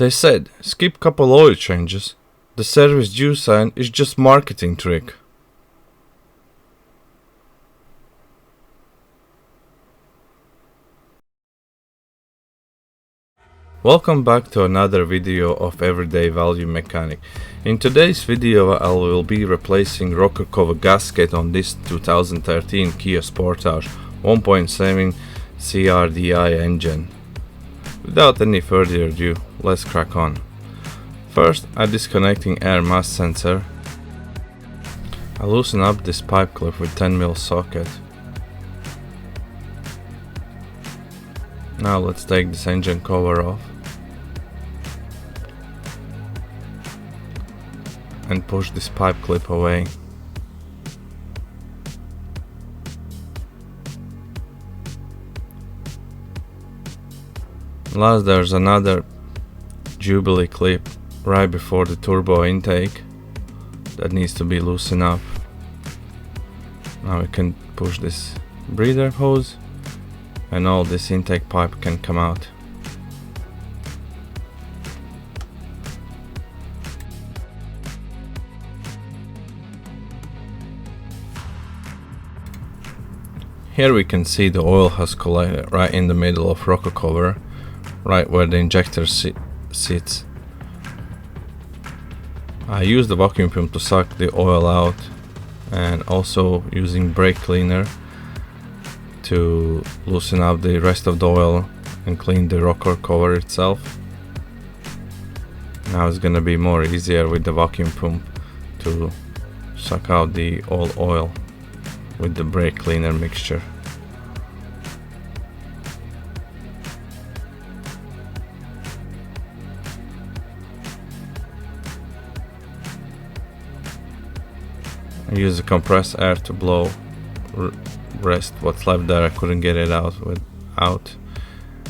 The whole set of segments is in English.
They said, skip couple oil changes. The service due sign is just marketing trick. Welcome back to another video of Everyday Value Mechanic. In today's video I will be replacing rocker cover gasket on this 2013 KIA Sportage 1.7 CRDi engine. Without any further ado, let's crack on. First, I'm disconnecting air mass sensor. I loosen up this pipe clip with 10mm socket. Now let's take this engine cover off and push this pipe clip away. Last, there's another Jubilee clip right before the turbo intake that needs to be loosened up. Now we can push this breather hose and all this intake pipe can come out. Here we can see the oil has collected right in the middle of rocker cover, right where the injector sits. I use the vacuum pump to suck the oil out and also using brake cleaner to loosen up the rest of the oil and clean the rocker cover itself. Now it's gonna be more easier with the vacuum pump to suck out the old oil with the brake cleaner mixture. I use the compressed air to blow rest what's left there. I couldn't get it out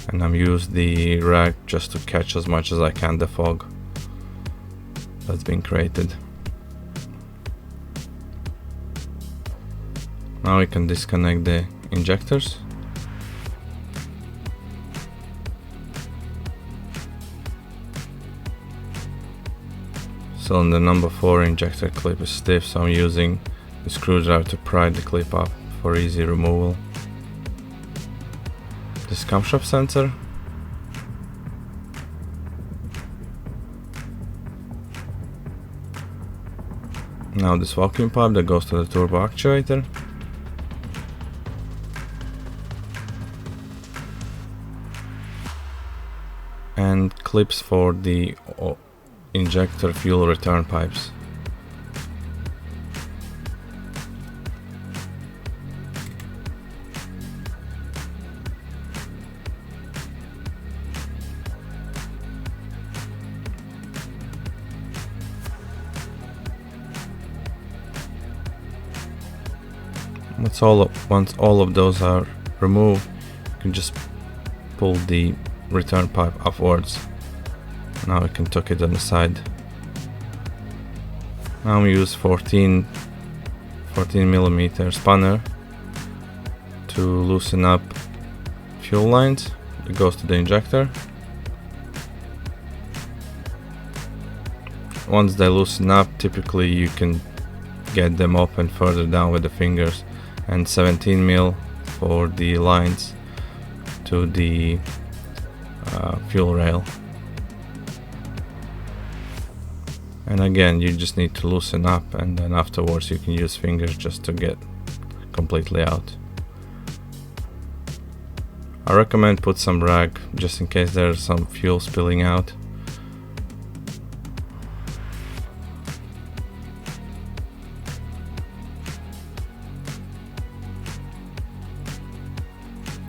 and I'm used the rag just to catch as much as I can the fog that's been created. Now we can disconnect the injectors. So the number 4 injector clip is stiff, so I'm using the screwdriver to pry the clip up for easy removal. This camshaft sensor. Now this vacuum pipe that goes to the turbo actuator. And clips for the injector fuel return pipes. Once all of those are removed, you can just pull the return pipe upwards. Now we can tuck it on the side. Now we use 14mm spanner to loosen up fuel lines that goes to the injector. Once they loosen up, typically you can get them open further down with the fingers, and 17mm for the lines to the fuel rail. And again, you just need to loosen up, and then afterwards you can use fingers just to get completely out. I recommend put some rag just in case there's some fuel spilling out.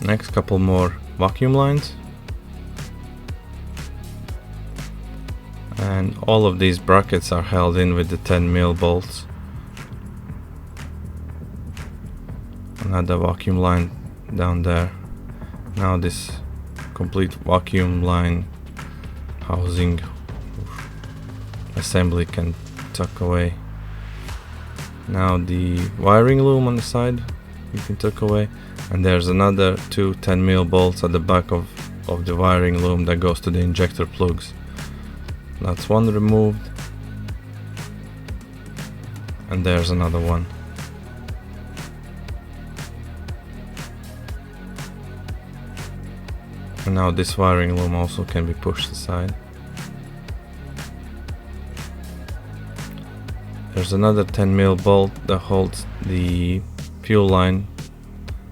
Next, couple more vacuum lines. And all of these brackets are held in with the 10mm bolts. Another vacuum line down there. Now this complete vacuum line housing assembly can tuck away. Now the wiring loom on the side you can tuck away, and there's another two 10mm bolts at the back of the wiring loom that goes to the injector plugs. That's one removed, and there's another one. And now this wiring loom also can be pushed aside. There's another 10mm bolt that holds the fuel line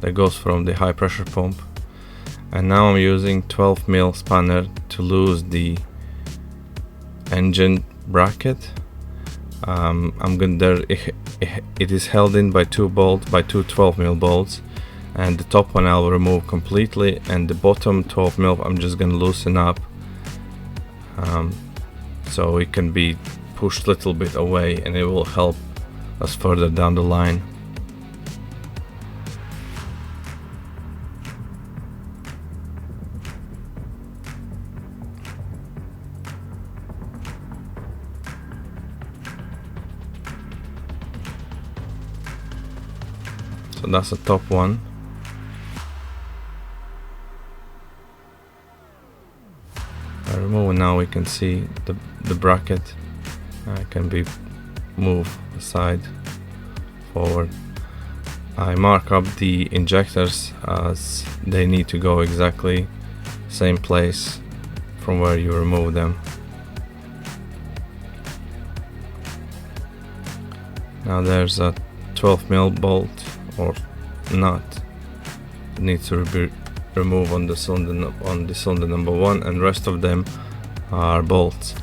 that goes from the high pressure pump. And now I'm using 12mm spanner to lose the engine bracket. It is held in by two 12mm bolts, and the top one I'll remove completely, and the bottom 12mm I'm just gonna loosen up so it can be pushed a little bit away, and it will help us further down the line. So that's the top one. I remove, and now we can see the bracket can be moved aside, forward. I mark up the injectors as they need to go exactly same place from where you remove them. Now there's a 12mm bolt or nut that needs to be removed on the cylinder number 1, and rest of them are bolts.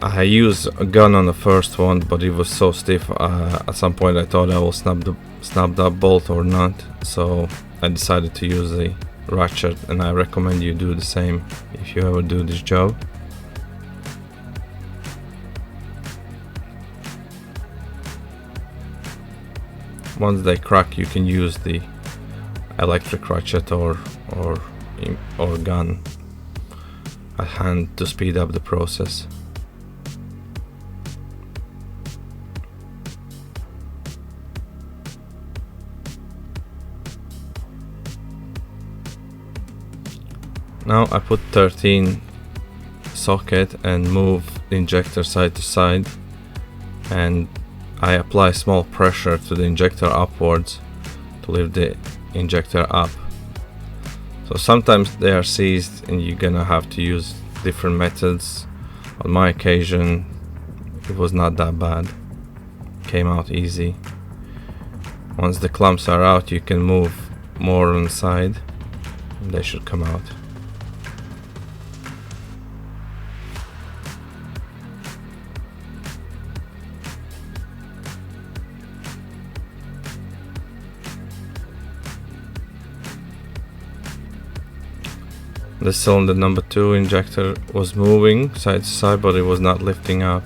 I used a gun on the first one, but it was so stiff. At some point I thought I will snap that bolt or not, so I decided to use the ratchet, and I recommend you do the same if you ever do this job. Once they crack, you can use the electric ratchet or gun at hand to speed up the process. Now I put 13 socket and move the injector side to side, and I apply small pressure to the injector upwards to lift the injector up. So sometimes they are seized and you're gonna have to use different methods. On my occasion it was not that bad, came out easy. Once the clumps are out, you can move more on the side and they should come out. The cylinder number 2 injector was moving side to side, but it was not lifting up,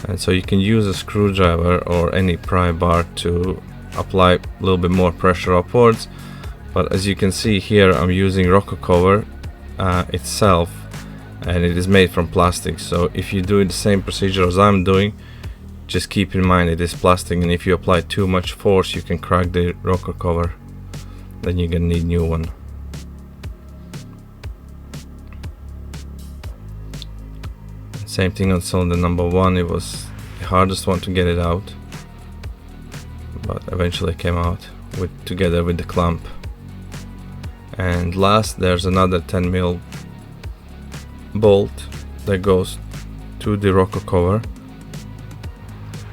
and so you can use a screwdriver or any pry bar to apply a little bit more pressure upwards. But as you can see here, I'm using rocker cover itself, and it is made from plastic, so if you do the same procedure as I'm doing, just keep in mind it is plastic, and if you apply too much force you can crack the rocker cover, then you're gonna need a new one. Same thing on cylinder number 1, it was the hardest one to get it out, but eventually came out together with the clamp. And last, there's another 10mm bolt that goes to the rocker cover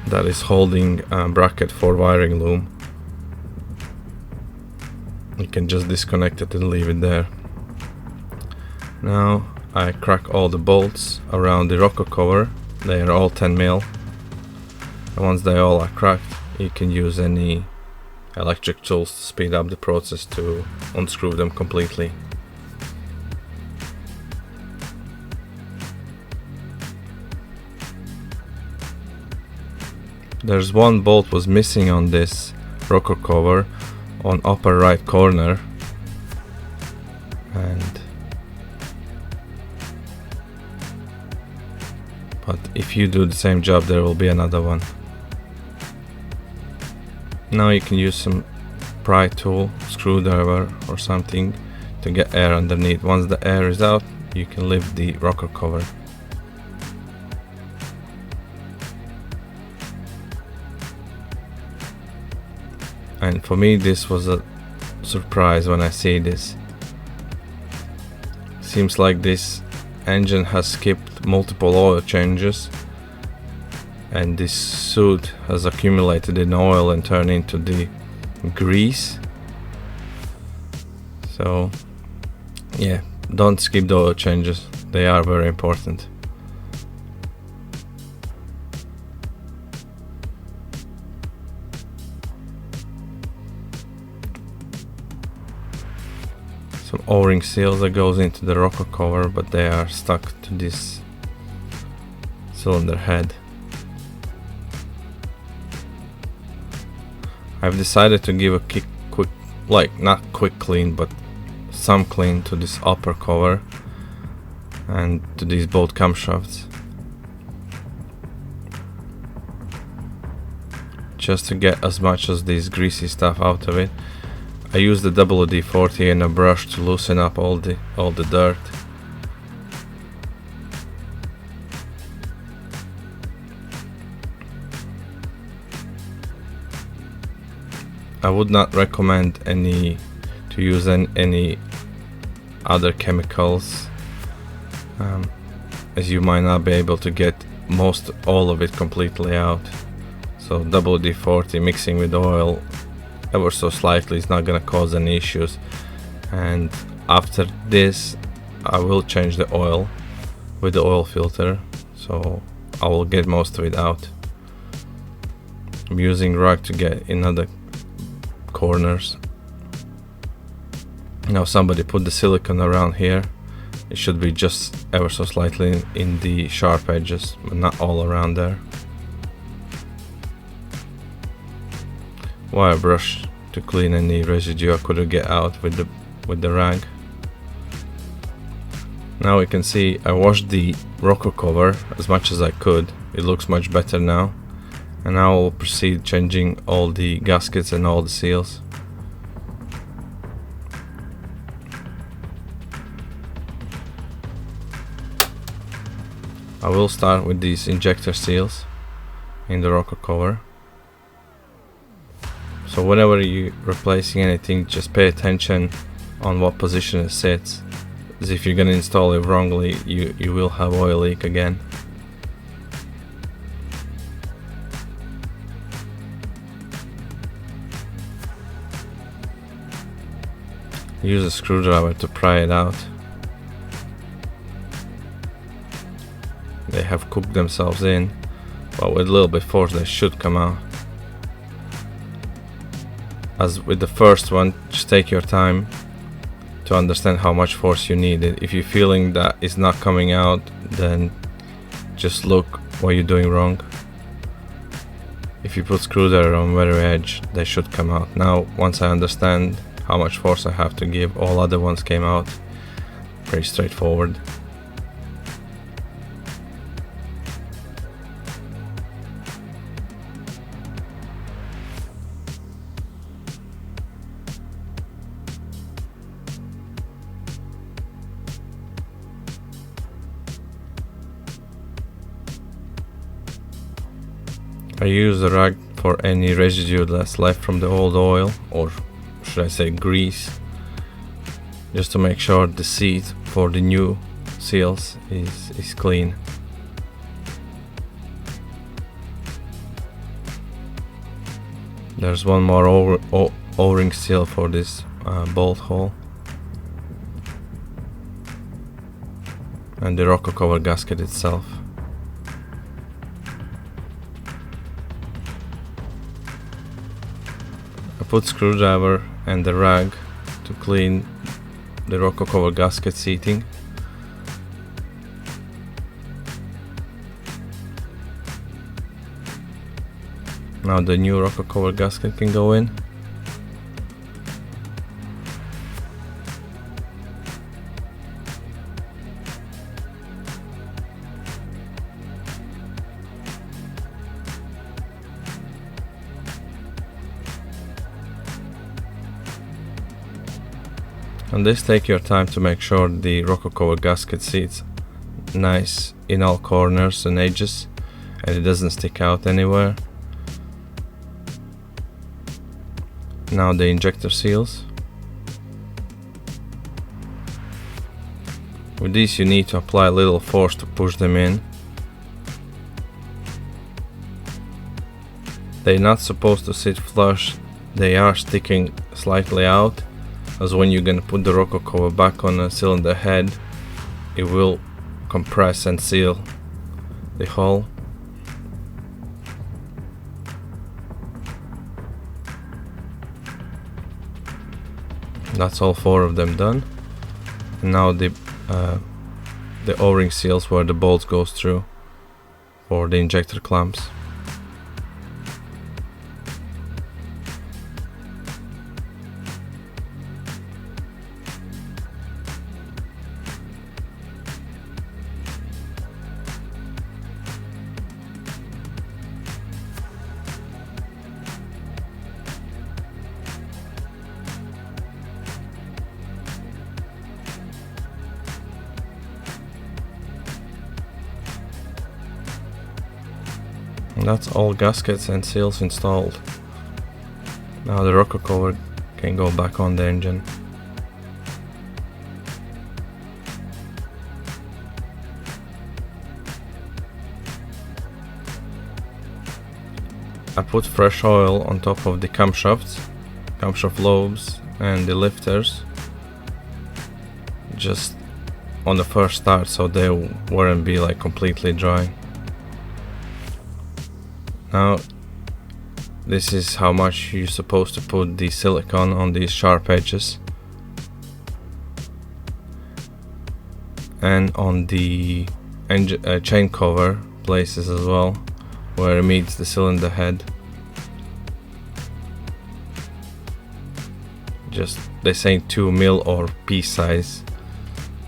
that is holding a bracket for wiring loom. You can just disconnect it and leave it there. Now I crack all the bolts around the rocker cover. They are all 10mm, and once they all are cracked, you can use any electric tools to speed up the process to unscrew them completely. There's one bolt was missing on this rocker cover on upper right corner, but if you do the same job there will be another one. Now you can use some pry tool, screwdriver or something to get air underneath. Once the air is out, you can lift the rocker cover. and for me this was a surprise when I see this. Seems like this engine has skipped multiple oil changes, and this soot has accumulated in oil and turned into the grease. So yeah, don't skip the oil changes, they are very important. Some O-ring seals that goes into the rocker cover, but they are stuck to this cylinder head. I've decided to give a quick, like not quick clean, but some clean to this upper cover and to these both camshafts, just to get as much as this greasy stuff out of it. I used the WD-40 and a brush to loosen up all the dirt. I would not recommend to use any other chemicals, as you might not be able to get all of it completely out. So WD-40 mixing with oil ever so slightly is not gonna cause any issues. And after this I will change the oil with the oil filter, so I will get most of it out. I'm using rag to get in other corners. Now somebody put the silicone around here. It should be just ever so slightly in the sharp edges, but not all around there. Wire brush to clean any residue I couldn't get out with the rag. Now we can see I washed the rocker cover as much as I could. It looks much better now, and now I'll proceed changing all the gaskets and all the seals. I will start with these injector seals in the rocker cover. So whenever you're replacing anything, just pay attention on what position it sits, as if you're gonna install it wrongly, you will have oil leak again. Use a screwdriver to pry it out. They have cooked themselves in, but with a little bit force they should come out. As with the first one, just take your time to understand how much force you need. If you're feeling that it's not coming out, then just look what you're doing wrong. If you put screwdriver on very edge, they should come out. Now, once I understand how much force I have to give, all other ones came out. Pretty straightforward. I use the rag for any residue that's left from the old oil, or should I say grease, just to make sure the seat for the new seals is clean. There's one more O-ring seal for this bolt hole, and the rocker cover gasket itself. Put screwdriver and the rag to clean the rocker cover gasket seating. Now the new rocker cover gasket can go in. On this, take your time to make sure the rocker cover gasket sits nice in all corners and edges, and it doesn't stick out anywhere. Now the injector seals. With these you need to apply a little force to push them in. They're not supposed to sit flush, they are sticking slightly out, as when you're gonna put the rocker cover back on the cylinder head, it will compress and seal the hole. That's all 4 of them done. And now the O-ring seals where the bolts goes through for the injector clamps. And that's all gaskets and seals installed. Now the rocker cover can go back on the engine. I put fresh oil on top of the camshafts, camshaft lobes and the lifters, just on the first start so they wouldn't be like completely dry. Now this is how much you're supposed to put the silicone on these sharp edges and on the chain cover places as well, where it meets the cylinder head. Just they say 2 mil or pea size,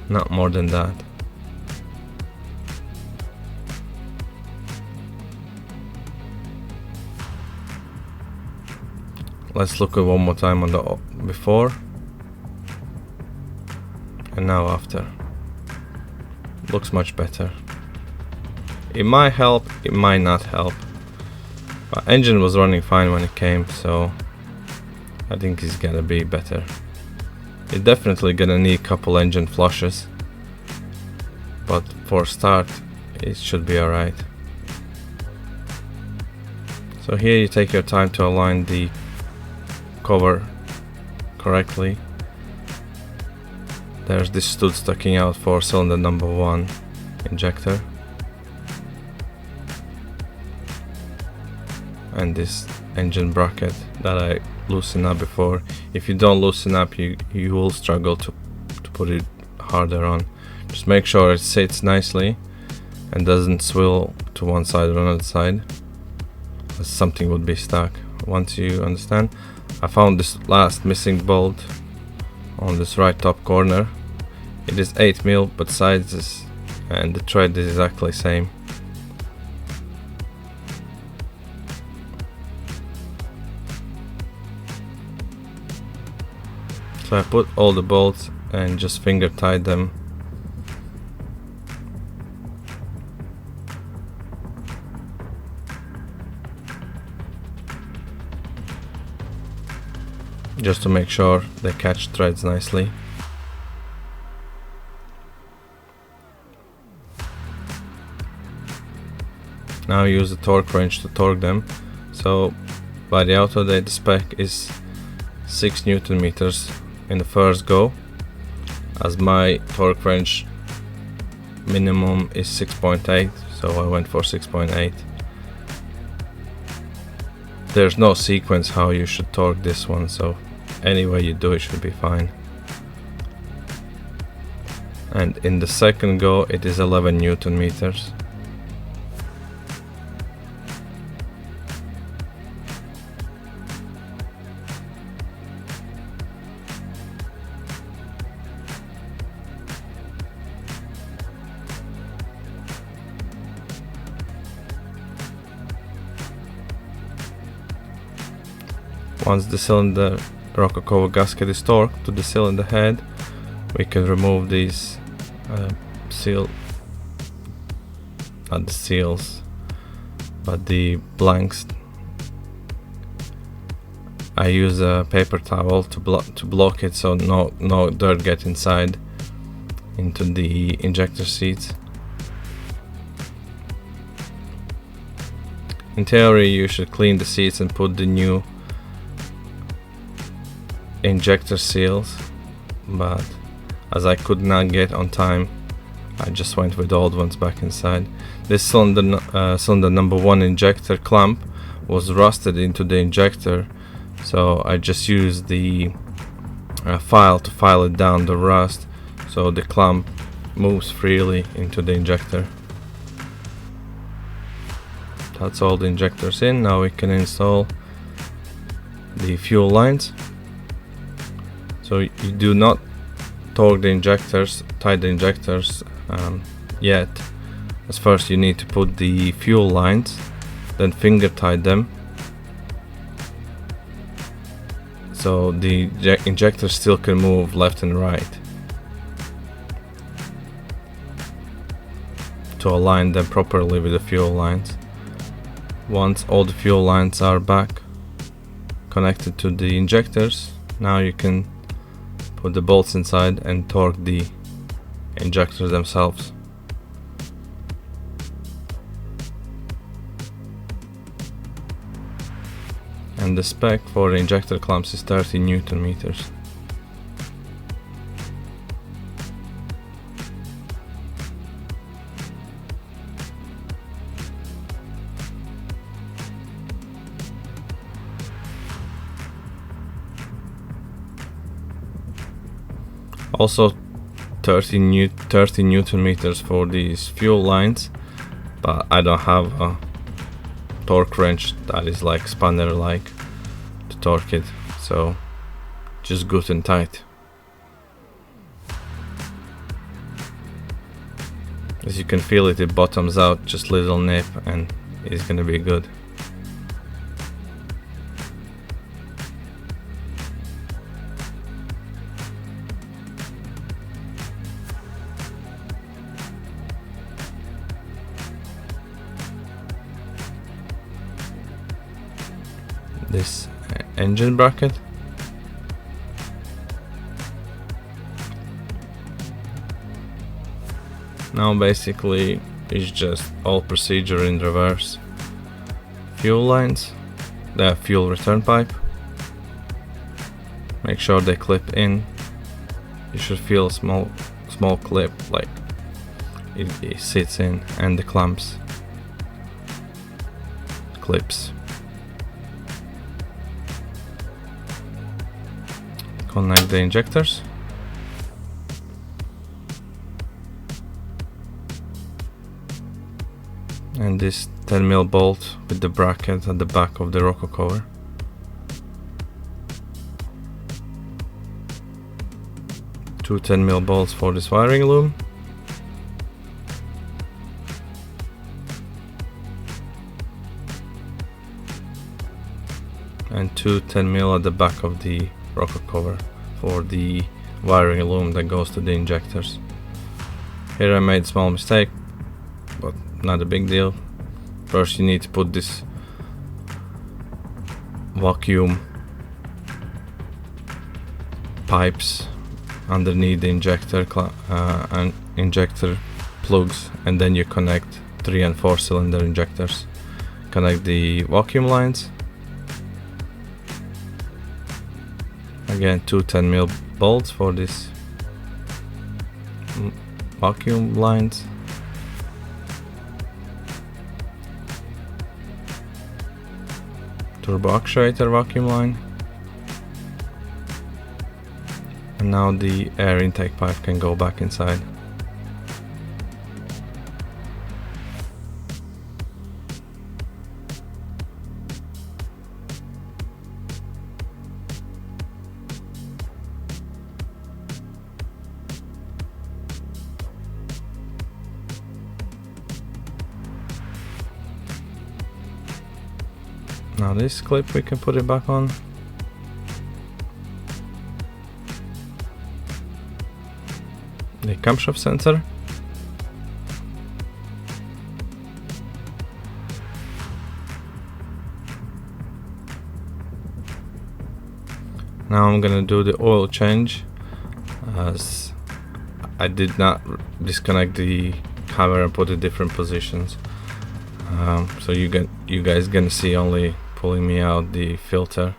not more than that. Let's look at one more time on the before and now after. Looks much better. It might help, it might not help. My engine was running fine when it came, so I think it's gonna be better. It's definitely gonna need a couple engine flushes, but for start it should be alright. So here you take your time to align the cover correctly. There's this stud sticking out for cylinder number 1 injector, and this engine bracket that I loosened up before. If you don't loosen up, you will struggle to put it harder on. Just make sure it sits nicely and doesn't swivel to one side or another side, as something would be stuck. Once you understand, I found this last missing bolt on this right top corner. It is 8 mil, but sizes and the thread is exactly same. So I put all the bolts and just finger tied them. Just to make sure they catch threads nicely. Now use the torque wrench to torque them. So by the auto date, the spec is 6 Newton meters in the first go, as my torque wrench minimum is 6.8, so I went for 6.8. There's no sequence how you should torque this one, so any way you do it should be fine. And in the second go it is 11 Newton meters. Once the cylinder rocker cover gasket is torqued to the cylinder head, we can remove these not the seals, but the blanks. I use a paper towel to block it so no dirt get inside into the injector seats. In theory, you should clean the seats and put the new injector seals, but as I could not get on time, I just went with the old ones back inside. This cylinder number 1 injector clamp was rusted into the injector, so I just used the file to file it down the rust so the clamp moves freely into the injector. That's all the injectors in. Now we can install the fuel lines. So you do not torque the injectors, tie the injectors yet. As first you need to put the fuel lines, then finger tie them so the injector still can move left and right to align them properly with the fuel lines. Once all the fuel lines are back connected to the injectors, now you can put the bolts inside and torque the injectors themselves. And the spec for the injector clamps is 30 Newton meters. Also 30 Newton meters for these fuel lines, but I don't have a torque wrench that is like spanner like to torque it, so just good and tight. As you can feel it, it bottoms out, just little nip and it's gonna be good. This engine bracket, now basically it's just all procedure in reverse. Fuel lines, the fuel return pipe, make sure they clip in. You should feel a small clip like it sits in, and the clamps, clips. Connect the injectors. And this 10mm bolt with the bracket at the back of the rocker cover. Two 10mm bolts for this wiring loom. And two 10mm at the back of the rocker cover for the wiring loom that goes to the injectors. Here I made a small mistake, but not a big deal. First you need to put this vacuum pipes underneath the injector and injector plugs, and then you connect 3 and 4 cylinder injectors. Connect the vacuum lines. Again, two 10mm bolts for this vacuum lines. Turbo actuator vacuum line. And now the air intake pipe can go back inside. Now this clip, we can put it back on. The camshaft sensor. Now I'm gonna do the oil change, as I did not disconnect the camera and put it in different positions. So you guys gonna see only pulling me out the filter,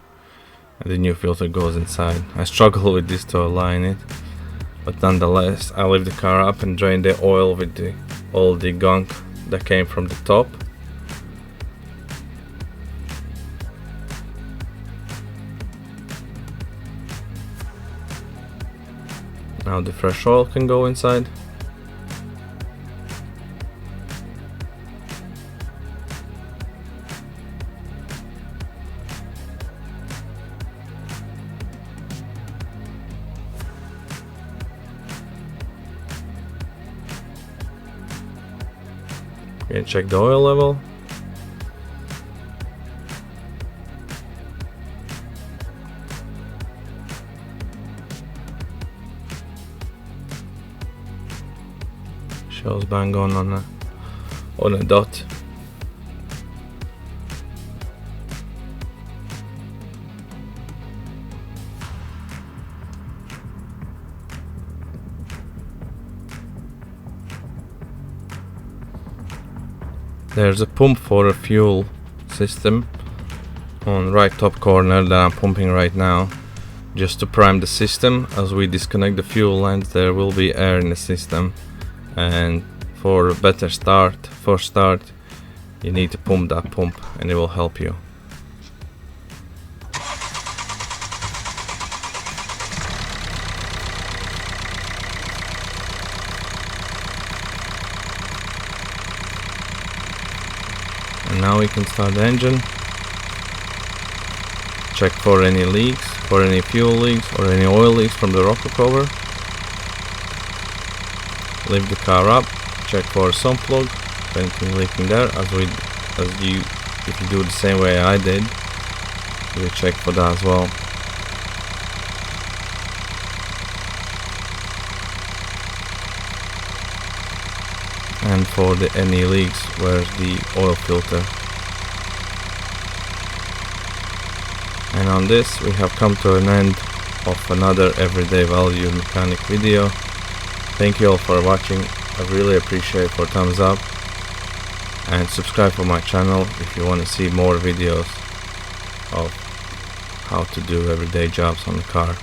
and the new filter goes inside. I struggle with this to align it, but nonetheless I lift the car up and drain the oil with all the gunk that came from the top. Now the fresh oil can go inside. Okay, check the oil level. Shows bang on a dot. There's a pump for a fuel system on right top corner that I'm pumping right now, just to prime the system. As we disconnect the fuel lines, there will be air in the system, and for a better start, you need to pump that pump, and it will help you. And now we can start the engine. Check for any leaks, for any fuel leaks or any oil leaks from the rocker cover. Lift the car up, check for a sump plug, if anything leaking there. If you do it the same way I did, you check for that as well. And for any leaks, where's the oil filter. And on this we have come to an end of another everyday value mechanic video. Thank you all for watching. I really appreciate for thumbs up, and subscribe for my channel if you want to see more videos of how to do everyday jobs on the car.